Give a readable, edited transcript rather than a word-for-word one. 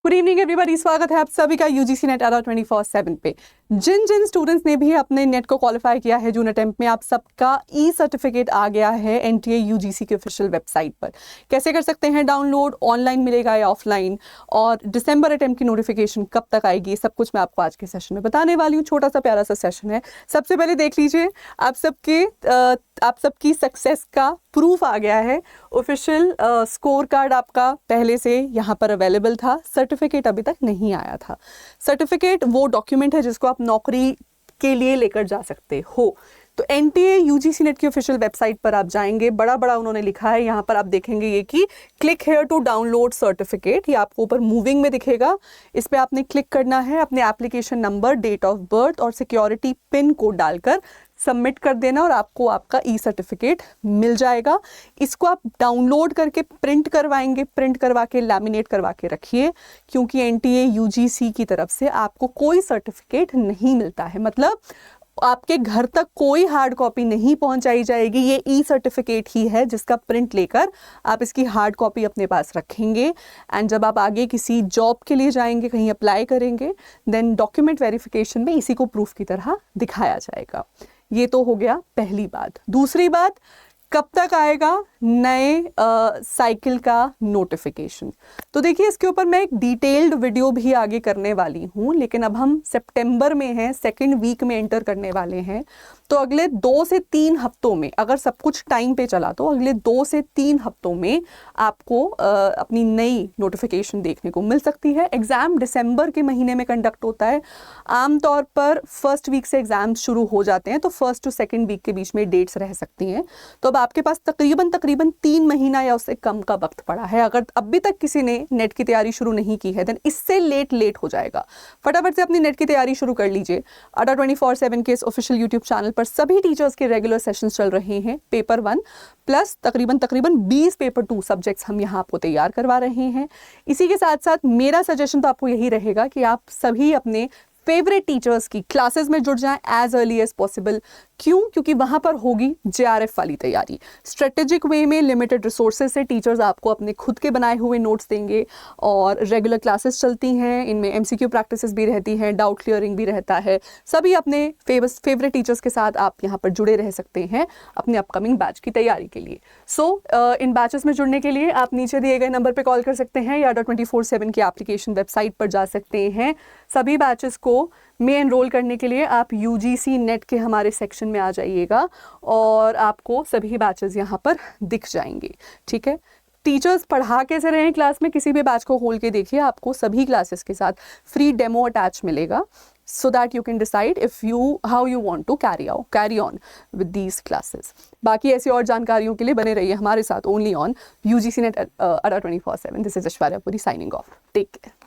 Good evening everybody, स्वागत है आप सभी का यूजीसी नेट अडा 24/7 पे। जिन जिन स्टूडेंट्स ने भी अपने नेट को क्वालिफाई किया है जून अटेम्प्ट में, आप सबका ई सर्टिफिकेट आ गया है एनटीए यूजीसी की ऑफिशियल वेबसाइट पर। कैसे कर सकते हैं डाउनलोड, ऑनलाइन मिलेगा या ऑफलाइन, और दिसंबर अटेम्प्ट की नोटिफिकेशन कब तक आएगी, सब कुछ मैं आपको आज के सेशन में बताने वाली हूँ। छोटा सा प्यारा सा सेशन है। सबसे पहले देख लीजिए, आप सबकी सक्सेस का प्रूफ आ गया है। ऑफिशियल स्कोर कार्ड आपका पहले से यहाँ पर अवेलेबल था, सर्टिफिकेट अभी तक नहीं आया था। सर्टिफिकेट वो डॉक्यूमेंट है जिसको आप नौकरी के लिए लेकर जा सकते हो। तो एनटीए यूजीसी नेट की ऑफिशियल वेबसाइट पर आप जाएंगे, बड़ा बड़ा उन्होंने लिखा है यहाँ पर, आप देखेंगे ये कि click here to download certificate. ये आपको ऊपर मूविंग में दिखेगा, इस पर आपने क्लिक करना है, अपने application number, date of birth और सिक्योरिटी पिन कोड डालकर सबमिट कर देना और आपको आपका ई सर्टिफिकेट मिल जाएगा। इसको आप डाउनलोड करके प्रिंट करवाएंगे, प्रिंट करवा के लैमिनेट करवा के रखिए, क्योंकि एनटीए यूजीसी की तरफ से आपको कोई सर्टिफिकेट नहीं मिलता है। मतलब आपके घर तक कोई हार्ड कॉपी नहीं पहुंचाई जाएगी। ये ई सर्टिफिकेट ही है जिसका प्रिंट लेकर आप इसकी हार्ड कॉपी अपने पास रखेंगे, एंड जब आप आगे किसी जॉब के लिए जाएंगे, कहीं अप्लाई करेंगे, देन डॉक्यूमेंट वेरिफिकेशन में इसी को प्रूफ की तरह दिखाया जाएगा। ये तो हो गया पहली बात। दूसरी बात, कब तक आएगा नए साइकिल का नोटिफिकेशन। तो देखिए, इसके ऊपर मैं एक डिटेल्ड वीडियो भी आगे करने वाली हूँ, लेकिन अब हम सितंबर में हैं, सेकेंड वीक में एंटर करने वाले हैं। तो अगले 2 से 3 हफ्तों में, अगर सब कुछ टाइम पे चला तो अगले 2 से 3 हफ्तों में आपको अपनी नई नोटिफिकेशन देखने को मिल सकती है। एग्ज़ाम दिसंबर के महीने में कंडक्ट होता है। आमतौर पर फर्स्ट वीक से एग्ज़ाम शुरू हो जाते हैं, तो फर्स्ट टू सेकेंड वीक के बीच में डेट्स रह सकती हैं। तो अब आपके पास तकरीबन 3 महीना या उससे कम का वक्त पड़ा है। अगर अभी तक किसी ने नेट की तैयारी शुरू नहीं की है, देन इससे लेट हो जाएगा। फटाफट से अपनी नेट की तैयारी शुरू कर लीजिए। अडा 24/7 के इस ऑफिशियल यूट्यूब चैनल पर सभी टीचर्स के रेगुलर सेशंस चल रहे हैं। पेपर 1 प्लस तकरीबन 20 पेपर 2 सब्जेक्ट्स हम यहाँ आपको तैयार करवा रहे हैं। इसी के साथ साथ मेरा सजेशन तो आपको यही रहेगा कि आप सभी अपने फेवरेट टीचर्स की क्लासेस में जुड़ जाएं एज अर्ली एज पॉसिबल। क्यों? क्योंकि वहां पर होगी जेआरएफ वाली तैयारी। स्ट्रेटेजिक वे में लिमिटेड रिसोर्सेज से टीचर्स आपको अपने खुद के बनाए हुए नोट्स देंगे, और रेगुलर क्लासेस चलती हैं, इनमें एमसीक्यू प्रैक्टिसेस भी रहती हैं, डाउट क्लियरिंग भी रहता है। सभी अपने फेवरेट टीचर्स के साथ आप यहाँ पर जुड़े रह सकते हैं अपने अपकमिंग बैच की तैयारी के लिए। इन बैचेस में जुड़ने के लिए आप नीचे दिए गए नंबर पर कॉल कर सकते हैं या अडा 24/7 की एप्लीकेशन वेबसाइट पर जा सकते हैं। सभी बैचेस को में एनरोल करने के लिए आप यूजीसी नेट के हमारे सेक्शन में आ जाइएगा और आपको सभी बैचेस यहाँ पर दिख जाएंगे। ठीक है, टीचर्स पढ़ा कैसे रहे हैं क्लास में, किसी भी बैच को खोल के देखिए, आपको सभी क्लासेस के साथ फ्री डेमो अटैच मिलेगा, so that you can decide how you want to carry on with these classes। बाकी ऐसी और जानकारियों के लिए बने रहिए हमारे साथ only on UGC Net Ada 24/7। This is Aishwarya Puri signing off. Take care।